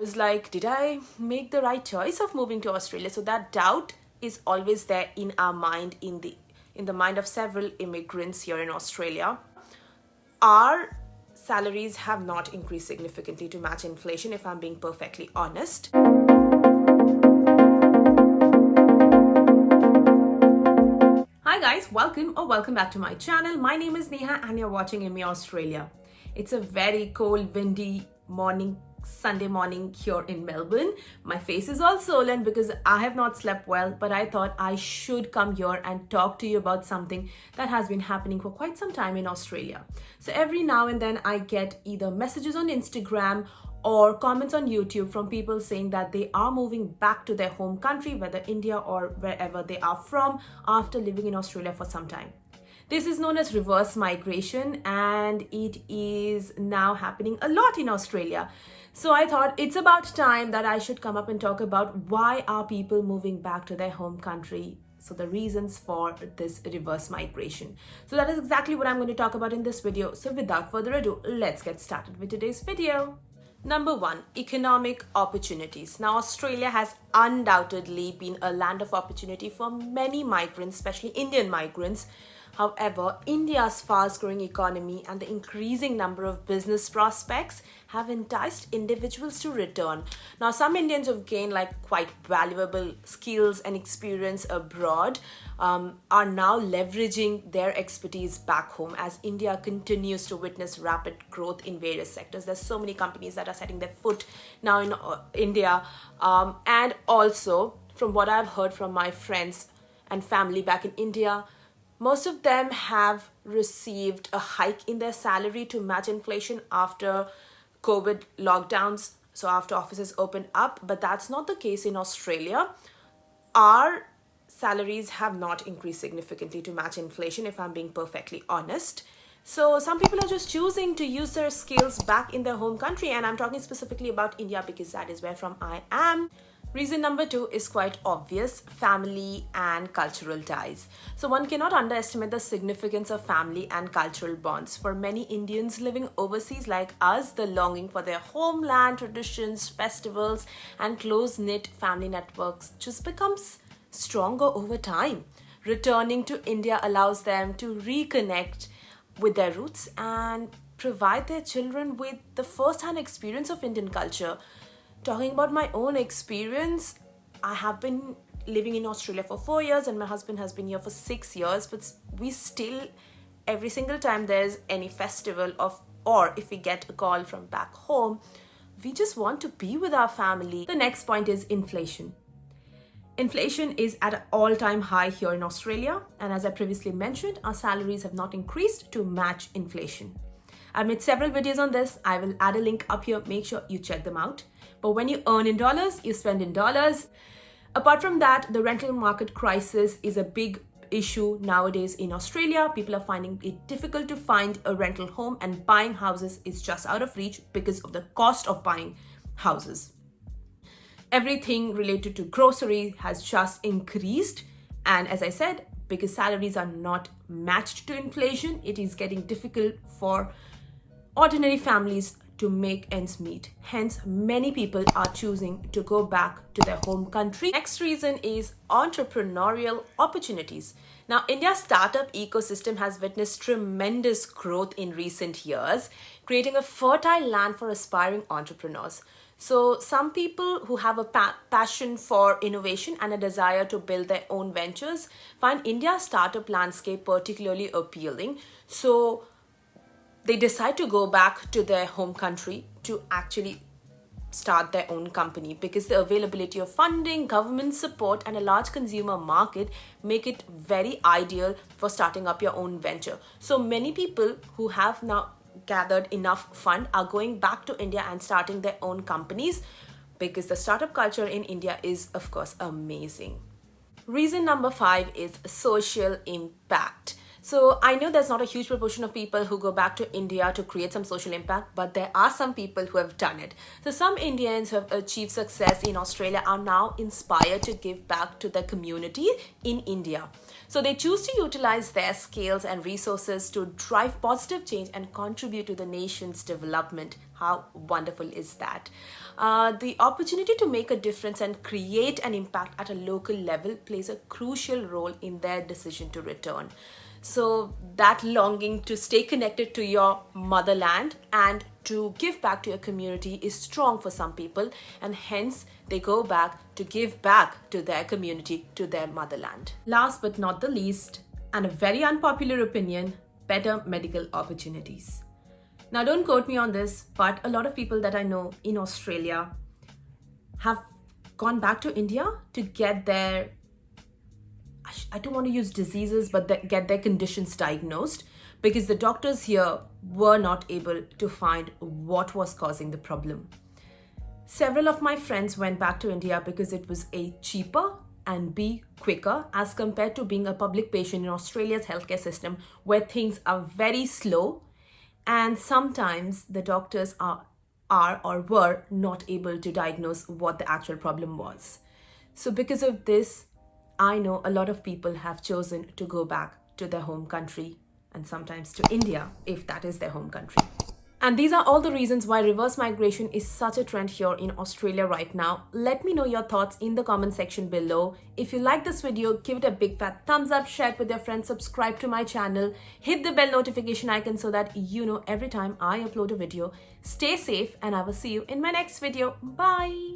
was like, did I make the right choice of moving to Australia? So that doubt is always there in our mind, in the mind of several immigrants here in Australia. Our salaries have not increased significantly to match inflation, if I'm being perfectly honest. Hi guys, welcome back to my channel. My name is Neha and you're watching Immi Australia. It's a very cold, windy Sunday morning here in Melbourne. My face is all swollen because I have not slept well, but I thought I should come here and talk to you about something that has been happening for quite some time in Australia. So every now and then I get either messages on Instagram or comments on YouTube from people saying that they are moving back to their home country, whether India or wherever they are from, after living in Australia for some time. This is known as reverse migration and it is now happening a lot in Australia. So I thought it's about time that I should come up and talk about why are people moving back to their home country. So the reasons for this reverse migration. So that is exactly what I'm going to talk about in this video. So without further ado, let's get started with today's video. Number one, economic opportunities. Now, Australia has undoubtedly been a land of opportunity for many migrants, especially Indian migrants. However, India's fast-growing economy and the increasing number of business prospects have enticed individuals to return. Now, some Indians have gained quite valuable skills and experience abroad are now leveraging their expertise back home as India continues to witness rapid growth in various sectors. There's so many companies that are setting their foot now in India. And also, from what I've heard from my friends and family back in India, most of them have received a hike in their salary to match inflation after COVID lockdowns, so after offices opened up. But that's not the case in Australia. Our salaries have not increased significantly to match inflation, if I'm being perfectly honest. So some people are just choosing to use their skills back in their home country, and I'm talking specifically about India because that is where from I am. Reason number two is quite obvious: family and cultural ties. So one cannot underestimate the significance of family and cultural bonds. For many Indians living overseas like us, the longing for their homeland, traditions, festivals, and close-knit family networks just becomes stronger over time. Returning to India allows them to reconnect with their roots and provide their children with the first-hand experience of Indian culture. Talking about my own experience, I have been living in Australia for 4 years and my husband has been here for 6 years, but we still, every single time there's any festival or if we get a call from back home, we just want to be with our family. The next point is inflation. Inflation is at an all-time high here in Australia, and as I previously mentioned, our salaries have not increased to match inflation. I've made several videos on this. I will add a link up here. Make sure you check them out. But when you earn in dollars, you spend in dollars. Apart from that, the rental market crisis is a big issue nowadays in Australia. People are finding it difficult to find a rental home, and buying houses is just out of reach because of the cost of buying houses. Everything related to grocery has just increased. And as I said, because salaries are not matched to inflation, it is getting difficult for ordinary families to make ends meet. Hence, many people are choosing to go back to their home country. Next reason is entrepreneurial opportunities. Now, India's startup ecosystem has witnessed tremendous growth in recent years, creating a fertile land for aspiring entrepreneurs. So some people who have a passion for innovation and a desire to build their own ventures find India's startup landscape particularly appealing. So they decide to go back to their home country to actually start their own company because the availability of funding, government support, and a large consumer market make it very ideal for starting up your own venture. So many people who have now gathered enough fund are going back to India and starting their own companies because the startup culture in India is, of course, amazing. Reason number 5 is social impact. So I know there's not a huge proportion of people who go back to India to create some social impact, but there are some people who have done it. So some Indians who have achieved success in Australia are now inspired to give back to their community in India. So they choose to utilize their skills and resources to drive positive change and contribute to the nation's development. How wonderful is that? The opportunity to make a difference and create an impact at a local level plays a crucial role in their decision to return. So that longing to stay connected to your motherland and to give back to your community is strong for some people, and hence they go back to give back to their community, to their motherland. Last but not the least, and a very unpopular opinion, better medical opportunities. Now, don't quote me on this, but a lot of people that I know in Australia have gone back to India to get their, I don't want to use diseases, but get their conditions diagnosed, because the doctors here were not able to find what was causing the problem. Several of my friends went back to India because it was A, cheaper, and B, quicker as compared to being a public patient in Australia's healthcare system, where things are very slow and sometimes the doctors are or were not able to diagnose what the actual problem was. So because of this, I know a lot of people have chosen to go back to their home country, and sometimes to India if that is their home country. And these are all the reasons why reverse migration is such a trend here in Australia right now. Let me know your thoughts in the comment section below. If you like this video, give it a big fat thumbs up, share it with your friends, subscribe to my channel, hit the bell notification icon so that you know every time I upload a video. Stay safe, and I will see you in my next video. Bye.